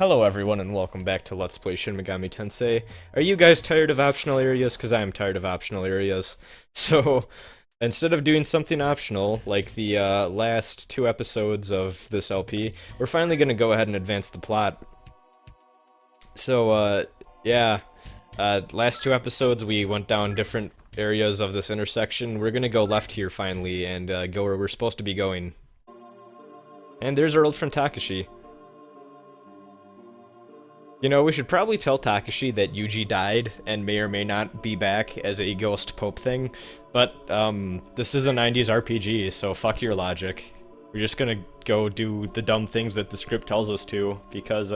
Hello everyone and welcome back to Let's Play Shin Megami Tensei. Are you guys tired of optional areas? Because I'm tired of optional areas. So, instead of doing something optional, like the last two episodes of this LP, we're finally going to go ahead and advance the plot. So, yeah, last two episodes we went down different areas of this intersection. We're going to go left here finally and go where we're supposed to be going. And there's our old friend Takashi. You know, we should probably tell Takashi that Yuji died and may or may not be back as a ghost pope thing, but, this is a 90s RPG, so fuck your logic. We're just gonna go do the dumb things that the script tells us to, because,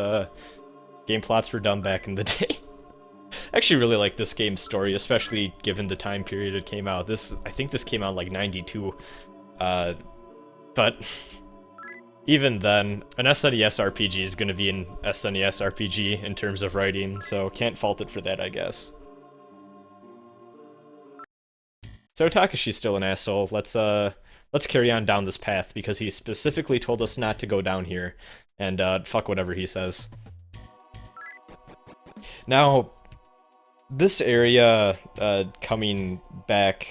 game plots were dumb back in the day. I actually really like this game's story, especially given the time period it came out. I think this came out like 92, but... Even then, an SNES RPG is going to be an SNES RPG in terms of writing, so can't fault it for that, I guess. So Takashi's still an asshole. Let's carry on down this path, because he specifically told us not to go down here, and fuck whatever he says. Now, this area coming back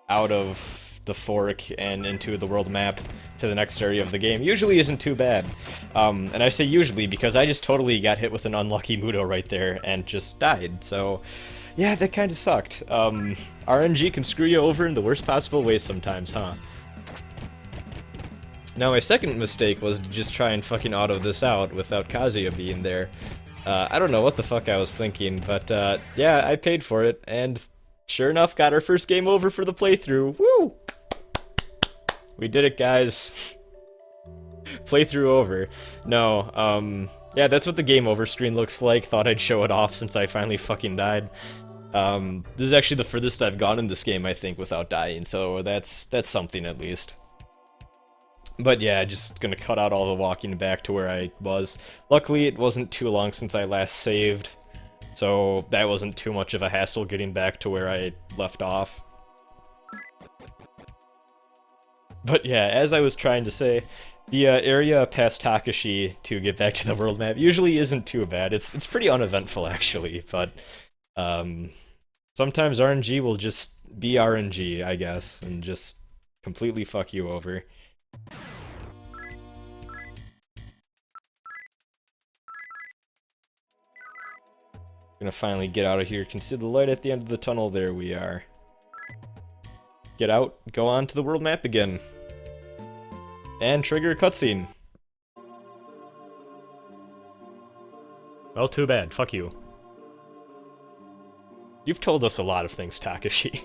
out of the fork and into the world map to the next area of the game usually isn't too bad. And I say usually because I just totally got hit with an unlucky Mudo right there and just died, so yeah, that kinda sucked. RNG can screw you over in the worst possible ways sometimes, huh? Now my second mistake was to just try and fucking auto this out without Kazuya being there. I don't know what the fuck I was thinking, but yeah, I paid for it, and sure enough, got our first game over for the playthrough. Woo! We did it, guys. Playthrough over. No, yeah, that's what the game over screen looks like. Thought I'd show it off since I finally fucking died. This is actually the furthest I've gone in this game, I think, without dying, so that's something at least. But yeah, just gonna cut out all the walking back to where I was. Luckily, it wasn't too long since I last saved, so that wasn't too much of a hassle getting back to where I left off. But yeah, as I was trying to say, the area past Takashi to get back to the world map usually isn't too bad. It's pretty uneventful, actually, but sometimes RNG will just be RNG, I guess, and just completely fuck you over. Gonna finally get out of here. Can see the light at the end of the tunnel. There we are. Get out, go on to the world map again. And trigger a cutscene. Well, too bad. Fuck you. You've told us a lot of things, Takashi.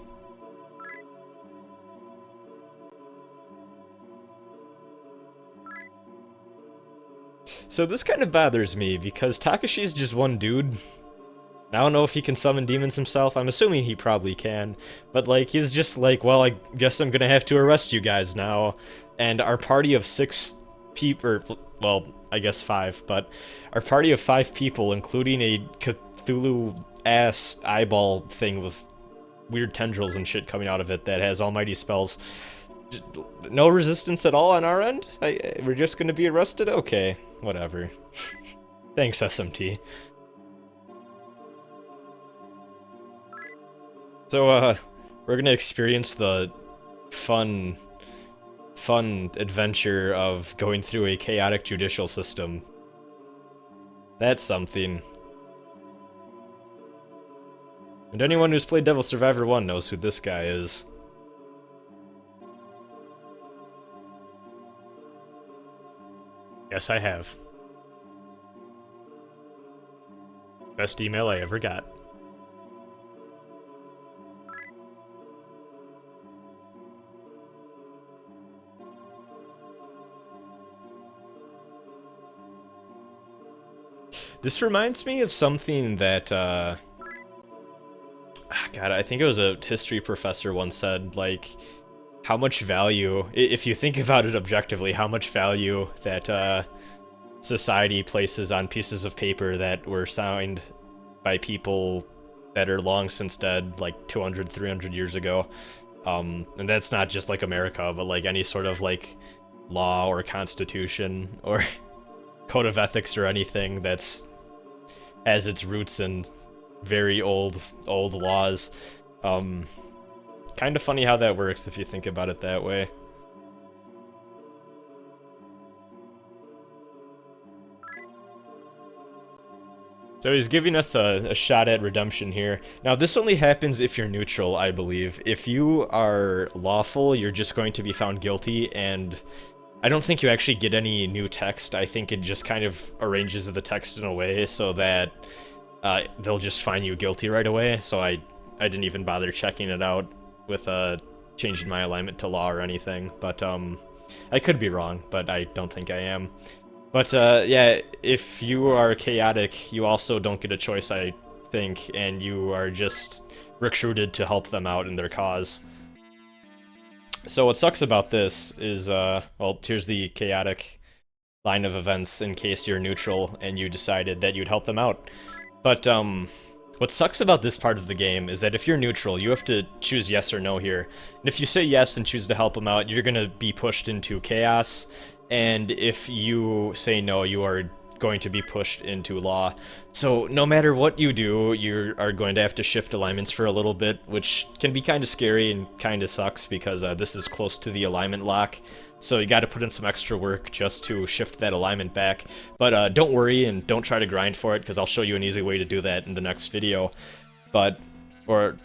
So this kind of bothers me, because Takashi's just one dude. I don't know if he can summon demons himself. I'm assuming he probably can. But, like, he's just like, well, I guess I'm gonna have to arrest you guys now. And our party of 6 people, well, I guess 5, but our party of 5 people, including a Cthulhu-ass eyeball thing with weird tendrils and shit coming out of it that has almighty spells. No resistance at all on our end? We're just gonna be arrested? Okay, whatever. Thanks, SMT. So, we're gonna experience the fun adventure of going through a chaotic judicial system. That's something. And anyone who's played Devil Survivor 1 knows who this guy is. Yes, I have. Best email I ever got. This reminds me of something that, God, I think it was a history professor once said, like, how much value, if you think about it objectively, how much value that, society places on pieces of paper that were signed by people that are long since dead, like 200, 300 years ago. And that's not just, like, America, but, like, any sort of, like, law or constitution or... code of ethics or anything that's has its roots in very old laws. Kind of funny how that works if you think about it that way. So he's giving us a shot at redemption here. Now this only happens if you're neutral, I believe. If you are lawful, you're just going to be found guilty, and I don't think you actually get any new text. I think it just kind of arranges the text in a way so that they'll just find you guilty right away. So I didn't even bother checking it out with changing my alignment to law or anything. But I could be wrong, but I don't think I am. But yeah, if you are chaotic, you also don't get a choice, I think, and you are just recruited to help them out in their cause. So what sucks about this is, well, here's the chaotic line of events in case you're neutral and you decided that you'd help them out. But what sucks about this part of the game is that if you're neutral, you have to choose yes or no here. And if you say yes and choose to help them out, you're gonna be pushed into chaos. And if you say no, you are going to be pushed into law. So no matter what you do, you are going to have to shift alignments for a little bit, which can be kind of scary and kind of sucks because this is close to the alignment lock. So you got to put in some extra work just to shift that alignment back. But don't worry and don't try to grind for it, because I'll show you an easy way to do that in the next video. Or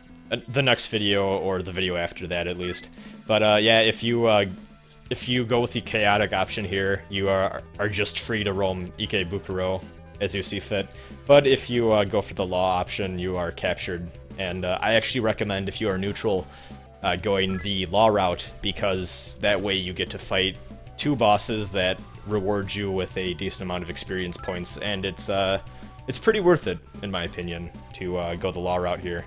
the next video, or the video after that at least. But yeah, if you go with the chaotic option here, you are just free to roam Eekucharo as you see fit. But if you go for the law option, you are captured. And I actually recommend, if you are neutral, going the law route, because that way you get to fight two bosses that reward you with a decent amount of experience points, and it's pretty worth it, in my opinion, to go the law route here.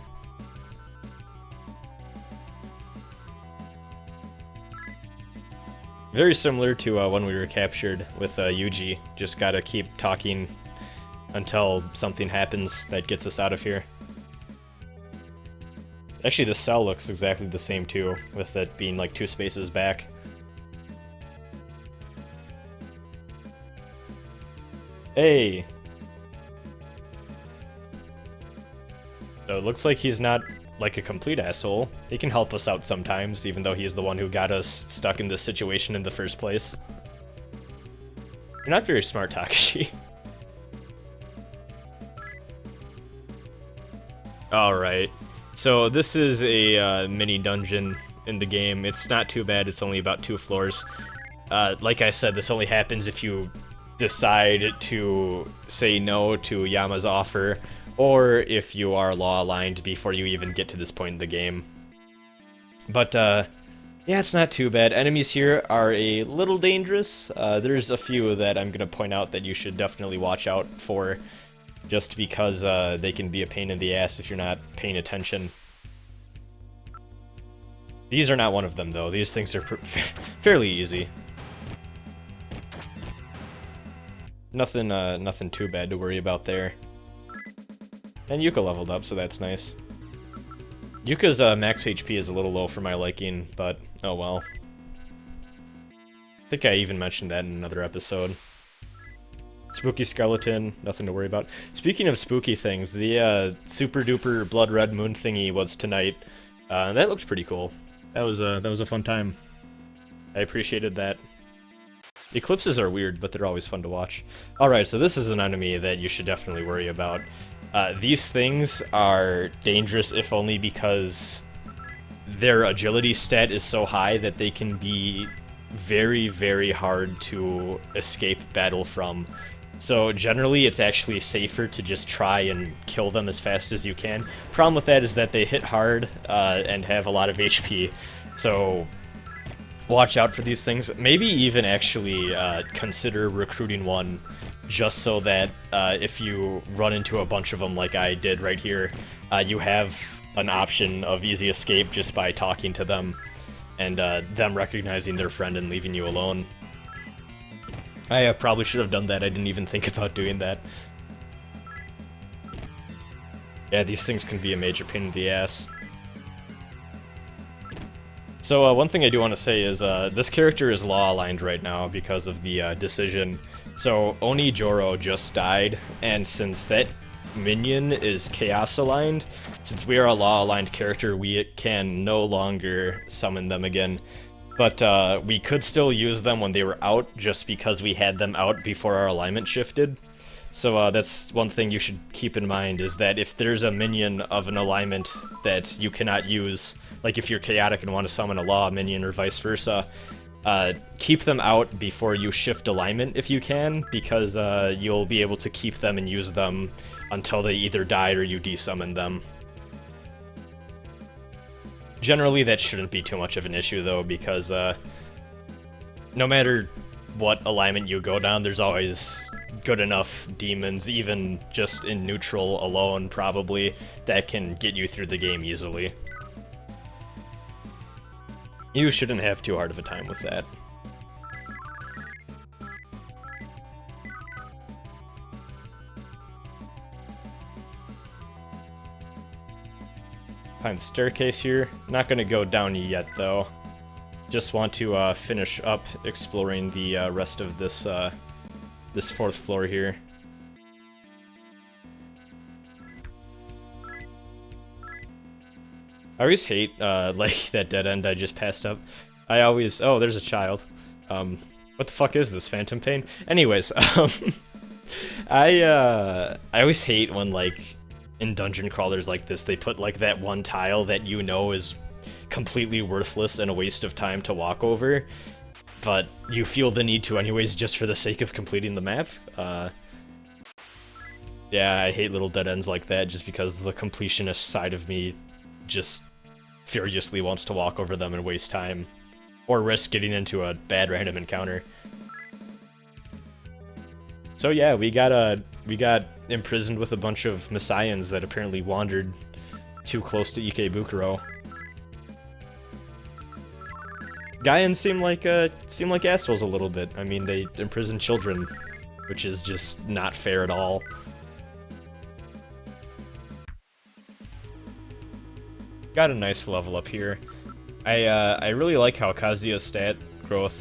Very similar to when we were captured with Yuji. Just gotta keep talking until something happens that gets us out of here. Actually, the cell looks exactly the same too, with it being like 2 spaces back. Hey! So it looks like he's not like a complete asshole. He can help us out sometimes, even though he's the one who got us stuck in this situation in the first place. You're not very smart, Takashi. Alright, so this is a mini dungeon in the game. It's not too bad, it's only about 2 floors. Like I said, this only happens if you decide to say no to Yama's offer, or if you are law-aligned before you even get to this point in the game. But, yeah, it's not too bad. Enemies here are a little dangerous. There's a few that I'm gonna point out that you should definitely watch out for, just because they can be a pain in the ass if you're not paying attention. These are not one of them, though. These things are fairly easy. Nothing too bad to worry about there. And Yuka leveled up, so that's nice. Yuka's max HP is a little low for my liking, but oh well. I think I even mentioned that in another episode. Spooky skeleton, nothing to worry about. Speaking of spooky things, the super duper blood red moon thingy was tonight. That looked pretty cool. That was a fun time. I appreciated that. Eclipses are weird, but they're always fun to watch. Alright, so this is an enemy that you should definitely worry about. These things are dangerous if only because their agility stat is so high that they can be very, very hard to escape battle from. So generally it's actually safer to just try and kill them as fast as you can. Problem with that is that they hit hard and have a lot of HP, so watch out for these things. Maybe even actually consider recruiting one, just so that if you run into a bunch of them like I did right here, you have an option of easy escape just by talking to them, and them recognizing their friend and leaving you alone. I probably should have done that. I didn't even think about doing that. Yeah, these things can be a major pain in the ass. So one thing I do want to say is this character is law-aligned right now because of the decision. So Onijoro just died, and since that minion is chaos aligned, since we are a law aligned character, we can no longer summon them again. But we could still use them when they were out, just because we had them out before our alignment shifted. So that's one thing you should keep in mind, is that if there's a minion of an alignment that you cannot use, like if you're chaotic and want to summon a law minion or vice versa, keep them out before you shift alignment if you can, because you'll be able to keep them and use them until they either died or you desummon them. Generally, that shouldn't be too much of an issue, though, because no matter what alignment you go down, there's always good enough demons, even just in neutral alone, probably, that can get you through the game easily. You shouldn't have too hard of a time with that. Find the staircase here. Not gonna go down yet, though. Just want to finish up exploring the rest of this this 4th floor here. I always hate like that dead end I just passed up. I always there's a child. What the fuck is this, Phantom Pain? Anyways, I always hate when, like, in dungeon crawlers like this, they put like that one tile that you know is completely worthless and a waste of time to walk over, but you feel the need to anyways just for the sake of completing the map. Yeah, I hate little dead ends like that just because the completionist side of me just furiously wants to walk over them and waste time, or risk getting into a bad random encounter. So yeah, we got imprisoned with a bunch of Messiahs that apparently wandered too close to Eekubukuro. Gaians seem like assholes a little bit. I mean, they imprison children, which is just not fair at all. Got a nice level up here. I really like how Kazuya's stat growth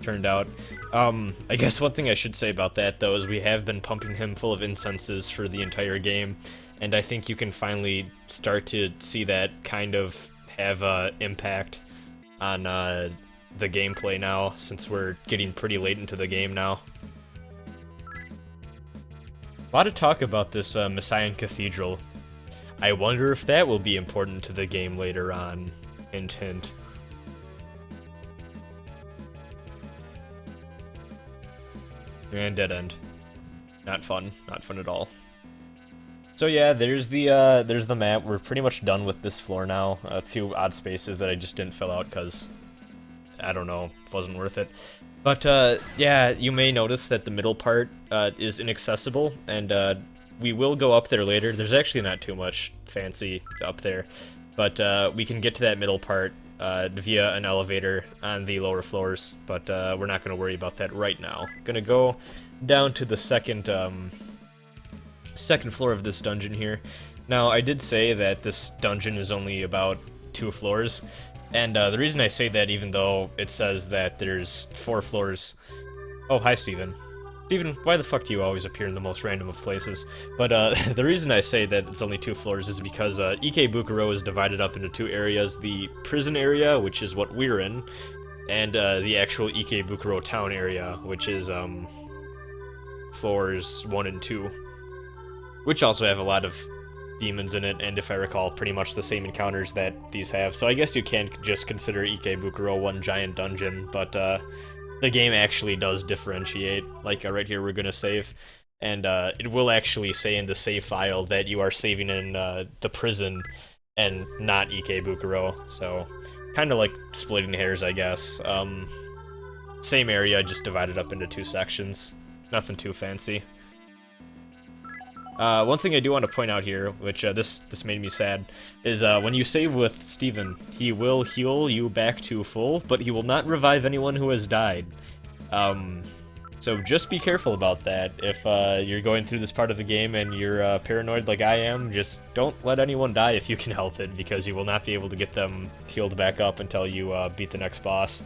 turned out. I guess one thing I should say about that, though, is we have been pumping him full of incenses for the entire game, and I think you can finally start to see that kind of have an impact on the gameplay now, since we're getting pretty late into the game now. A lot of talk about this Messiah Cathedral. I wonder if that will be important to the game later on. Hint, hint. And dead end. Not fun. Not fun at all. So yeah, there's the map. We're pretty much done with this floor now. A few odd spaces that I just didn't fill out because, I don't know, wasn't worth it. But yeah, you may notice that the middle part is inaccessible, and we will go up there later. There's actually not too much fancy up there, but we can get to that middle part via an elevator on the lower floors, but we're not going to worry about that right now. Gonna go down to the second floor of this dungeon here. Now, I did say that this dungeon is only about 2 floors, and the reason I say that, even though it says that there's 4 floors... Oh, hi, Steven. Steven, why the fuck do you always appear in the most random of places? But the reason I say that it's only 2 floors is because Eekubukuro is divided up into 2 areas. The prison area, which is what we're in, and the actual Eekubukuro town area, which is floors 1 and 2. Which also have a lot of demons in it, and if I recall, pretty much the same encounters that these have. So I guess you can just consider Eekubukuro one giant dungeon, but the game actually does differentiate. Like right here, we're gonna save, and it will actually say in the save file that you are saving in the prison and not Eekubukuro. So kind of like splitting hairs, I guess. Same area, just divided up into 2 sections. Nothing too fancy. One thing I do want to point out here, which this made me sad, is when you save with Steven, he will heal you back to full, but he will not revive anyone who has died. So just be careful about that. If you're going through this part of the game and you're paranoid like I am, just don't let anyone die if you can help it, because you will not be able to get them healed back up until you beat the next boss.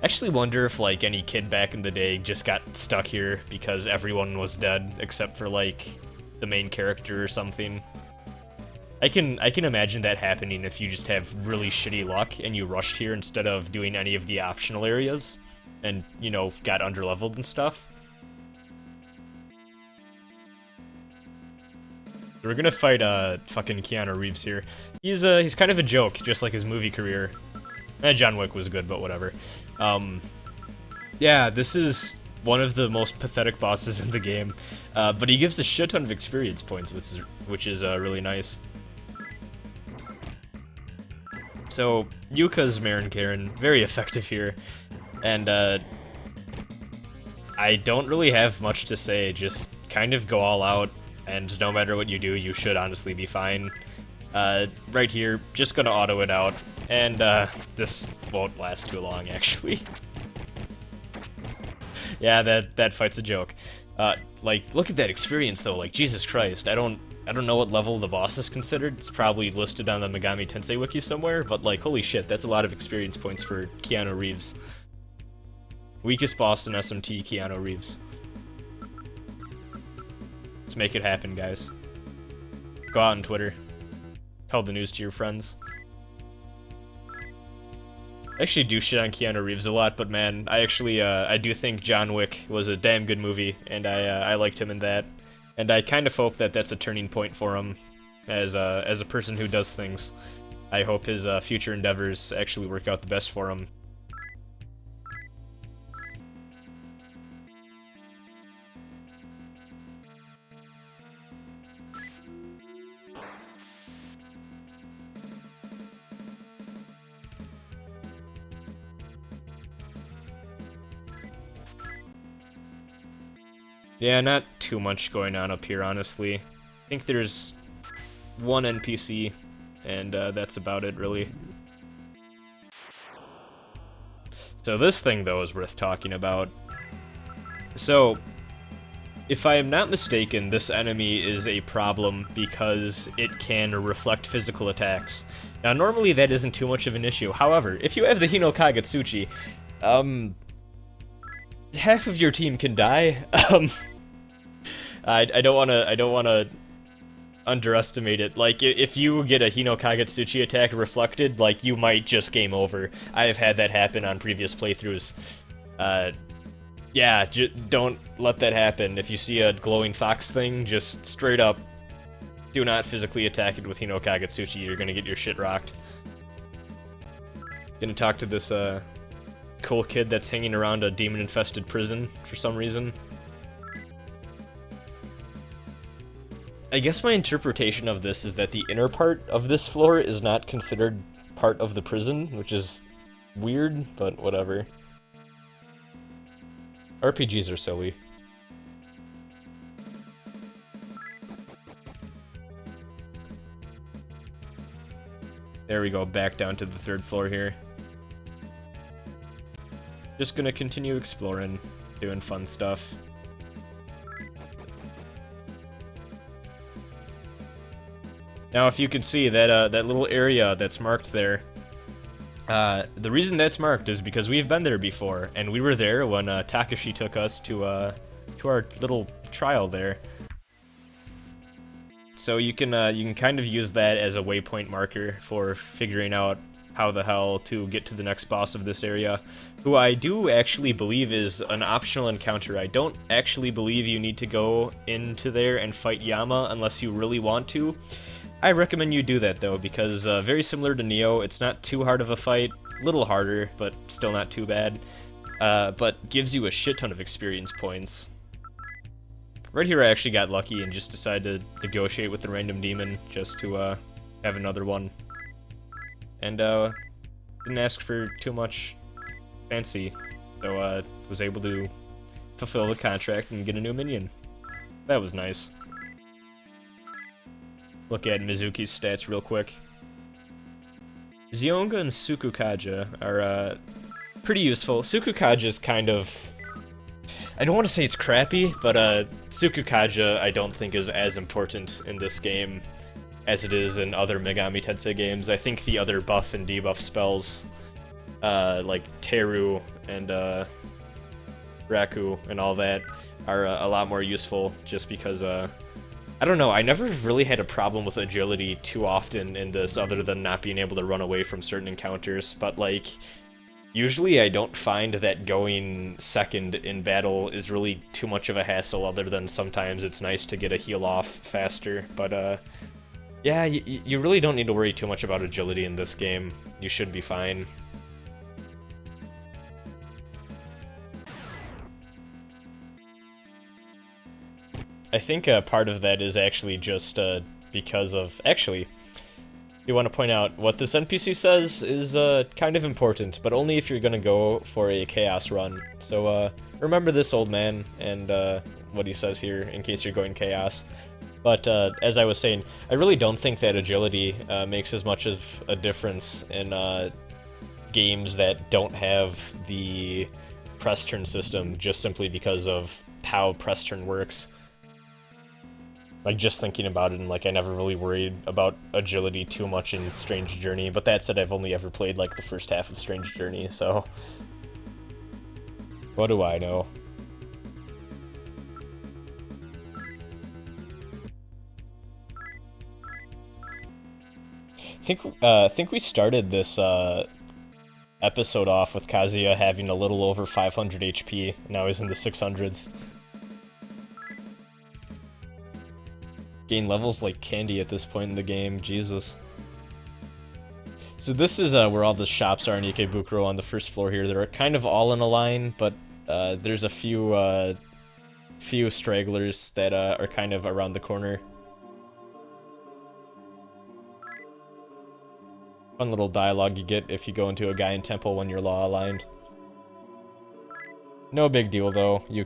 Actually wonder if, like, any kid back in the day just got stuck here because everyone was dead except for, like, the main character or something. I can imagine that happening if you just have really shitty luck and you rushed here instead of doing any of the optional areas and, you know, got underleveled and stuff. We're gonna fight fucking Keanu Reeves here. He's kind of a joke, just like his movie career. John Wick was good, but whatever. Yeah, this is one of the most pathetic bosses in the game, but he gives a shit ton of experience points, which is really nice. So Yuka's Marin Karen, very effective here, and I don't really have much to say. Just kind of go all out. And no matter what you do, you should honestly be fine. Right here, just gonna auto it out, and this won't last too long, actually. Yeah, that fight's a joke. Like, look at that experience, though. Like, Jesus Christ, I don't know what level the boss is considered. It's probably listed on the Megami Tensei wiki somewhere, but like, holy shit, that's a lot of experience points for Keanu Reeves. Weakest boss in SMT, Keanu Reeves. Let's make it happen, guys. Go out on Twitter. Tell the news to your friends. I actually do shit on Keanu Reeves a lot, but man, I do think John Wick was a damn good movie, and I liked him in that. And I kind of hope that that's a turning point for him as a person who does things. I hope his future endeavors actually work out the best for him. Yeah, not too much going on up here, honestly. I think there's one NPC, and that's about it, really. So this thing, though, is worth talking about. So, if I am not mistaken, this enemy is a problem because it can reflect physical attacks. Now, normally that isn't too much of an issue. However, if you have the Hino Kagetsuchi, half of your team can die. I don't wanna underestimate it. Like, if you get a Hino Kagetsuchi attack reflected, like, you might just game over. I have had that happen on previous playthroughs. Yeah, don't let that happen. If you see a glowing fox thing, just straight up do not physically attack it with Hino Kagetsuchi. You're gonna get your shit rocked. Gonna talk to this cool kid that's hanging around a demon-infested prison for some reason. I guess my interpretation of this is that the inner part of this floor is not considered part of the prison, which is weird, but whatever. RPGs are silly. There we go, back down to the third floor here. Just gonna continue exploring, doing fun stuff. Now, if you can see that that little area that's marked there, the reason that's marked is because we've been there before, and we were there when Takashi took us to our little trial there. So you can kind of use that as a waypoint marker for figuring out how the hell to get to the next boss of this area, who I do actually believe is an optional encounter. I don't actually believe you need to go into there and fight Yama unless you really want to. I recommend you do that, though, because very similar to Neo, it's not too hard of a fight, little harder, but still not too bad, but gives you a shit ton of experience points. Right here I actually got lucky and just decided to negotiate with the random demon just to have another one. And didn't ask for too much fancy, so was able to fulfill the contract and get a new minion. That was nice. Look at Mizuki's stats real quick. Zionga and Sukukaja are pretty useful. Sukukaja's kind of... I don't want to say it's crappy, but Sukukaja I don't think is as important in this game as it is in other Megami Tensei games. I think the other buff and debuff spells like Teru and Raku and all that are a lot more useful just because I don't know, I never really had a problem with agility too often in this other than not being able to run away from certain encounters, but like usually I don't find that going second in battle is really too much of a hassle other than sometimes it's nice to get a heal off faster, but yeah, you really don't need to worry too much about agility in this game. You should be fine. I think part of that is actually just because of... Actually, you want to point out what this NPC says is kind of important, but only if you're going to go for a Chaos run. So remember this, old man, and what he says here in case you're going Chaos. But as I was saying, I really don't think that agility makes as much of a difference in games that don't have the press turn system, just simply because of how press turn works. Like, just thinking about it, and like, I never really worried about agility too much in Strange Journey, but that said, I've only ever played like the first half of Strange Journey, so what do I know? I think we started this episode off with Kazuya having a little over 500 HP. Now he's in the 600s. Gain levels like candy at this point in the game, Jesus. So this is where all the shops are in Ikebukuro on the first floor here. They're kind of all in a line, but there's a few stragglers that are kind of around the corner. Fun little dialogue you get if you go into a Gaian temple when you're law aligned. No big deal though. You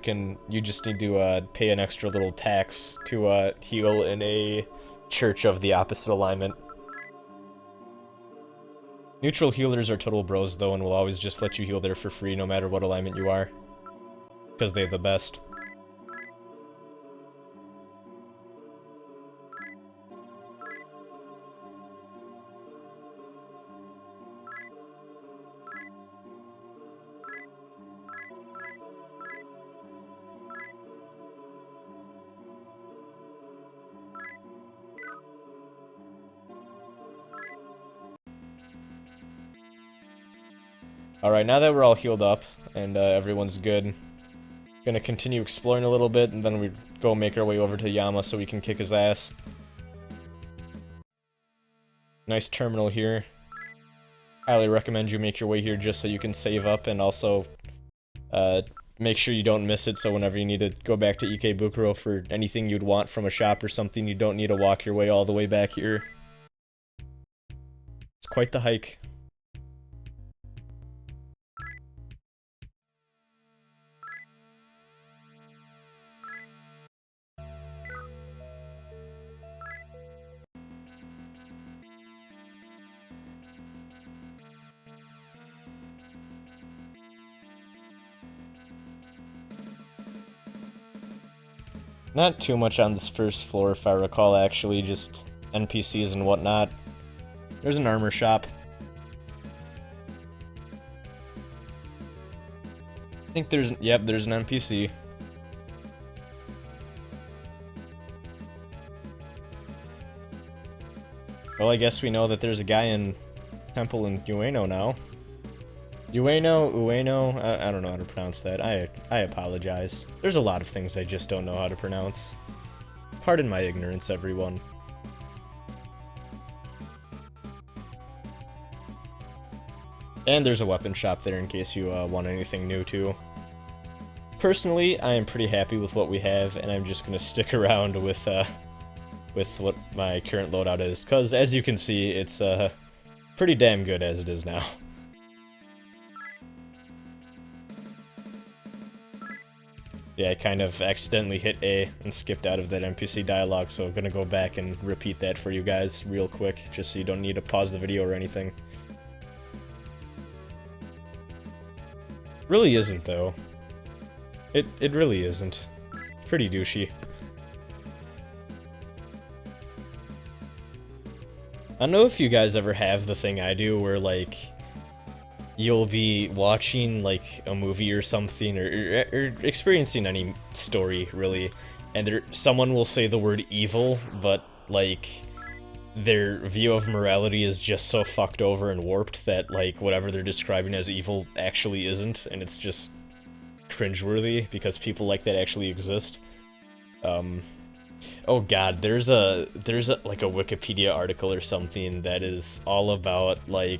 just need to pay an extra little tax to heal in a church of the opposite alignment. Neutral healers are total bros though, and will always just let you heal there for free no matter what alignment you are. Because they're the best. Alright, now that we're all healed up and everyone's good, gonna continue exploring a little bit, and then we go make our way over to Yama so we can kick his ass. Nice terminal here. Highly recommend you make your way here just so you can save up and also make sure you don't miss it, so whenever you need to go back to Ikebukuro for anything you'd want from a shop or something, you don't need to walk your way all the way back here. It's quite the hike. Not too much on this first floor, if I recall, actually, just NPCs and whatnot. There's an armor shop. I think there's an NPC. Well, I guess we know that there's a guy in temple in Ueno now. Ueno, I don't know how to pronounce that. I apologize. There's a lot of things I just don't know how to pronounce. Pardon my ignorance, everyone. And there's a weapon shop there in case you want anything new too. Personally, I am pretty happy with what we have, and I'm just gonna stick around with what my current loadout is, because as you can see, it's pretty damn good as it is now. Yeah, I kind of accidentally hit A and skipped out of that NPC dialogue, so I'm gonna go back and repeat that for you guys real quick, just so you don't need to pause the video or anything. Really isn't, though. It really isn't. Pretty douchey. I don't know if you guys ever have the thing I do where, like, you'll be watching like a movie or something, or experiencing any story really, and someone will say the word evil, but like their view of morality is just so fucked over and warped that like whatever they're describing as evil actually isn't, and it's just cringeworthy because people like that actually exist. Um, oh god, there's a like a Wikipedia article or something that is all about I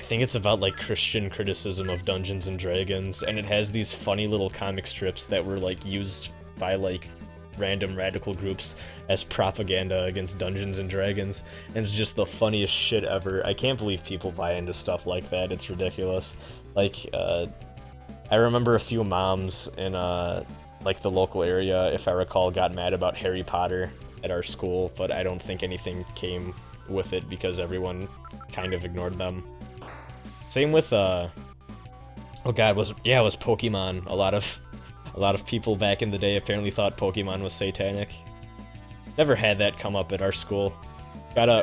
think it's about like Christian criticism of Dungeons and Dragons, and it has these funny little comic strips that were like used by like random radical groups as propaganda against Dungeons and Dragons, and it's just the funniest shit ever. I can't believe people buy into stuff like that. It's ridiculous. Like, I remember a few moms in like the local area, if I recall, got mad about Harry Potter at our school, but I don't think anything came with it because everyone kind of ignored them. Same with oh god, it was Pokemon. A lot of people back in the day apparently thought Pokemon was satanic. Never had that come up at our school.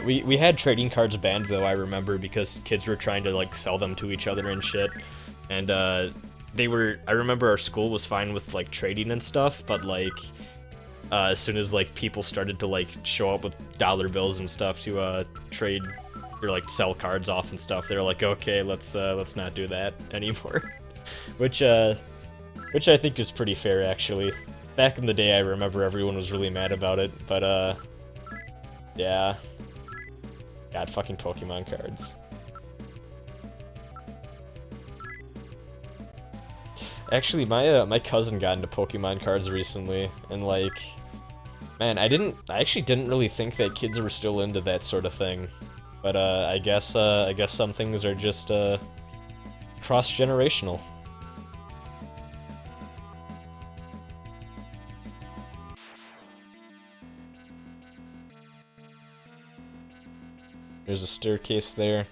We had trading cards banned though, I remember, because kids were trying to like sell them to each other and shit. And I remember our school was fine with like trading and stuff, but like as soon as like people started to like show up with dollar bills and stuff to trade or like sell cards off and stuff, they're like, okay, let's not do that anymore. which I think is pretty fair actually. Back in the day, I remember everyone was really mad about it, but yeah. God, fucking Pokemon cards. Actually, my cousin got into Pokemon cards recently, and like, man, I actually didn't really think that kids were still into that sort of thing, but I guess some things are just cross-generational. There's a staircase there.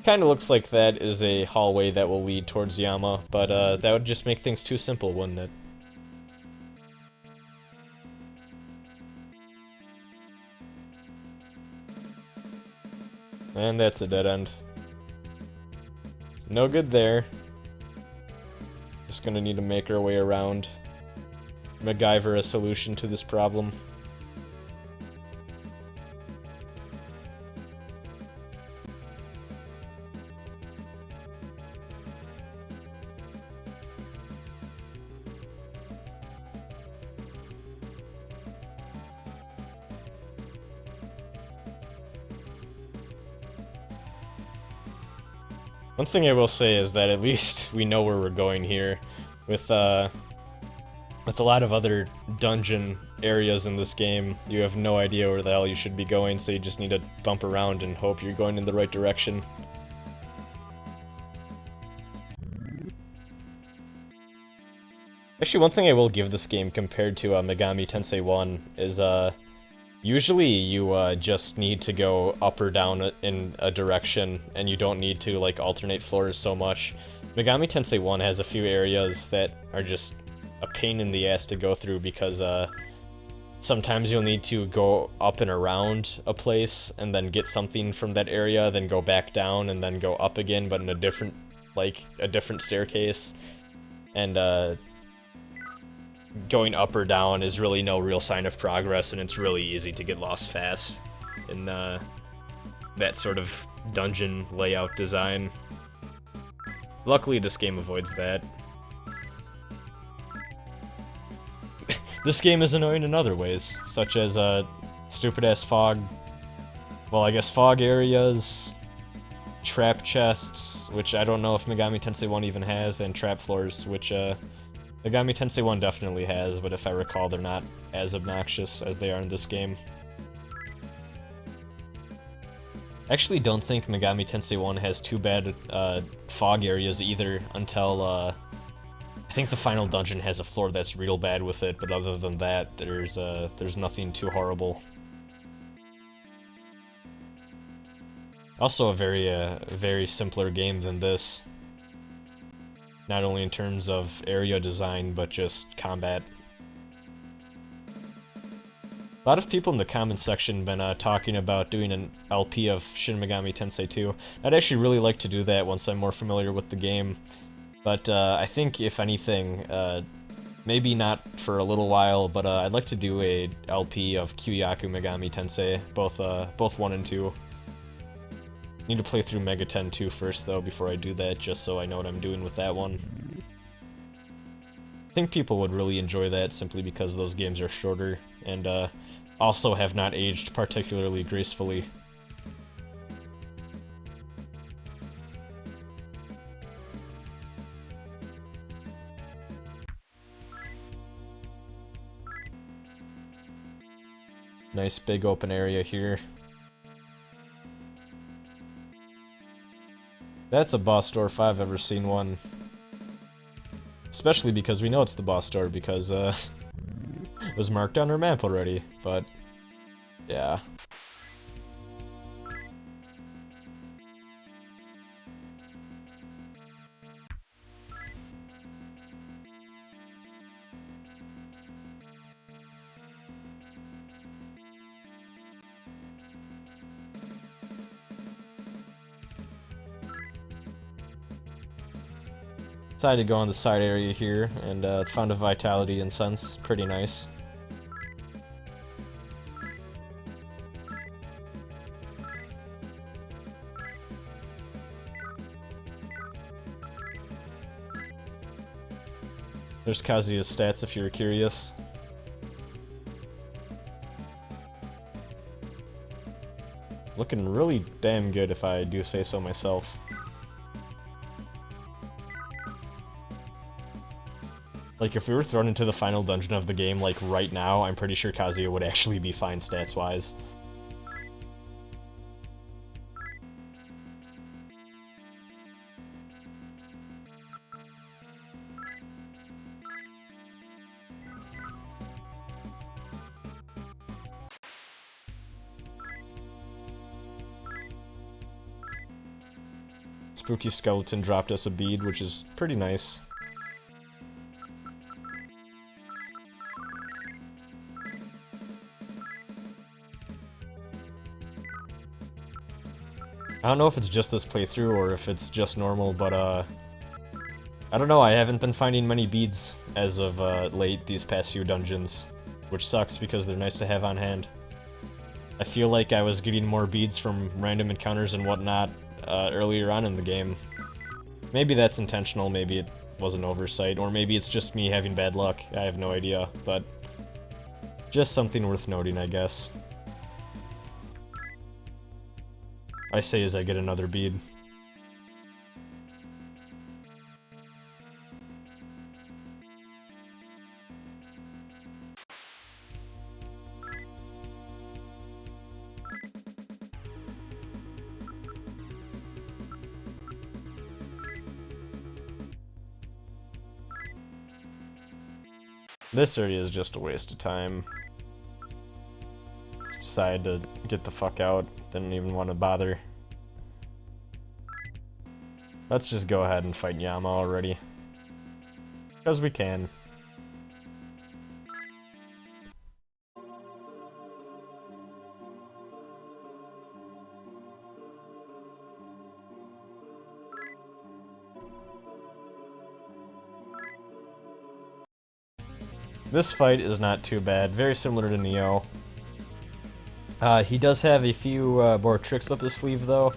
Kinda looks like that is a hallway that will lead towards Yama, but that would just make things too simple, wouldn't it? And that's a dead end. No good there. Just gonna need to make our way around. MacGyver a solution to this problem. One thing I will say is that at least we know where we're going here. With a lot of other dungeon areas in this game, you have no idea where the hell you should be going, so you just need to bump around and hope you're going in the right direction. Actually, one thing I will give this game compared to Megami Tensei 1 is, usually you just need to go up or down in a direction, and you don't need to like alternate floors so much. Megami Tensei 1 has a few areas that are just a pain in the ass to go through because sometimes you'll need to go up and around a place and then get something from that area, then go back down and then go up again, but in a different staircase. And going up or down is really no real sign of progress, and it's really easy to get lost fast in that sort of dungeon layout design. Luckily, this game avoids that. This game is annoying in other ways, such as stupid-ass fog. Well, I guess fog areas, trap chests, which I don't know if Megami Tensei 1 even has, and trap floors, which Megami Tensei 1 definitely has, but if I recall, they're not as obnoxious as they are in this game. I actually don't think Megami Tensei 1 has too bad fog areas either, until I think the final dungeon has a floor that's real bad with it, but other than that, there's nothing too horrible. Also a very simpler game than this. Not only in terms of area design, but just combat. A lot of people in the comments section been talking about doing an LP of Shin Megami Tensei 2. I'd actually really like to do that once I'm more familiar with the game. But I think, if anything, maybe not for a little while, but I'd like to do a LP of Kyoyaku Megami Tensei, both 1 and 2. Need to play through Mega Ten 2 first, though, before I do that, just so I know what I'm doing with that one. I think people would really enjoy that, simply because those games are shorter, and also have not aged particularly gracefully. Nice big open area here. That's a boss door if I've ever seen one. Especially because we know it's the boss door because it was marked on our map already, but yeah. Decided to go on the side area here, and found a Vitality Incense. Pretty nice. There's Kazuya's stats if you're curious. Looking really damn good if I do say so myself. Like, if we were thrown into the final dungeon of the game, like, right now, I'm pretty sure Kazuya would actually be fine stats-wise. Spooky Skeleton dropped us a bead, which is pretty nice. I don't know if it's just this playthrough or if it's just normal, but I don't know, I haven't been finding many beads as of late these past few dungeons, which sucks because they're nice to have on hand. I feel like I was getting more beads from random encounters and whatnot earlier on in the game. Maybe that's intentional, maybe it was an oversight, or maybe it's just me having bad luck, I have no idea, but just something worth noting, I guess. I say as I get another bead. This area is just a waste of time. Decided to get the fuck out. Didn't even want to bother. Let's just go ahead and fight Yama already. Because we can. This fight is not too bad, very similar to Neo. He does have a few more tricks up his sleeve though.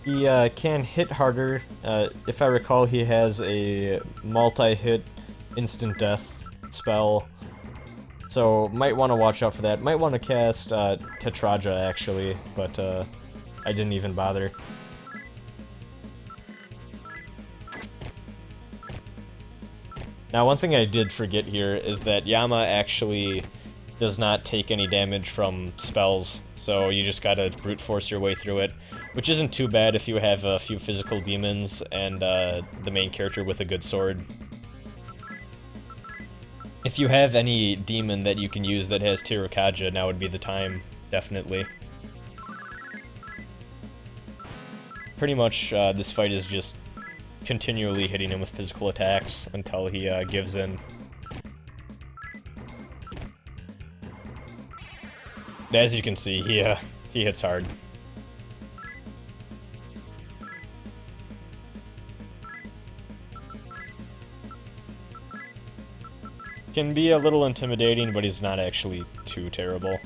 He can hit harder. If I recall, he has a multi-hit instant death spell. So might want to watch out for that. Might want to cast Tetraja actually, but I didn't even bother. Now, one thing I did forget here is that Yama actually does not take any damage from spells, so you just gotta brute force your way through it, which isn't too bad if you have a few physical demons and the main character with a good sword. If you have any demon that you can use that has Terukaja, now would be the time, definitely. Pretty much, this fight is just continually hitting him with physical attacks until he gives in. As you can see, he hits hard. Can be a little intimidating, but he's not actually too terrible.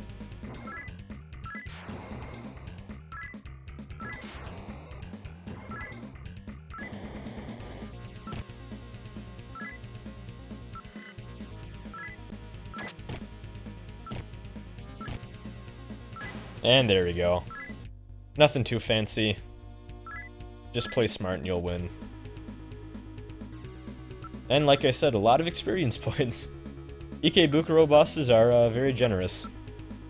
And there we go. Nothing too fancy. Just play smart and you'll win. And like I said, a lot of experience points. Ikebukuro bosses are very generous.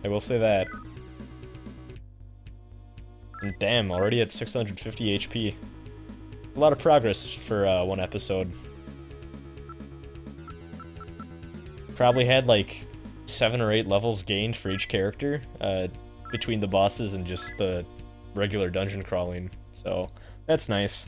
I will say that. And damn, already at 650 HP. A lot of progress for one episode. Probably had like 7 or 8 levels gained for each character between the bosses and just the regular dungeon crawling. So that's nice.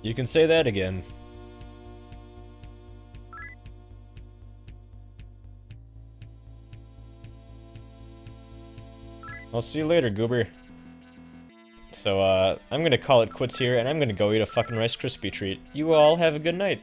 You can say that again. I'll see you later, Goober. So, I'm gonna call it quits here, and I'm gonna go eat a fucking Rice Krispie treat. You all have a good night.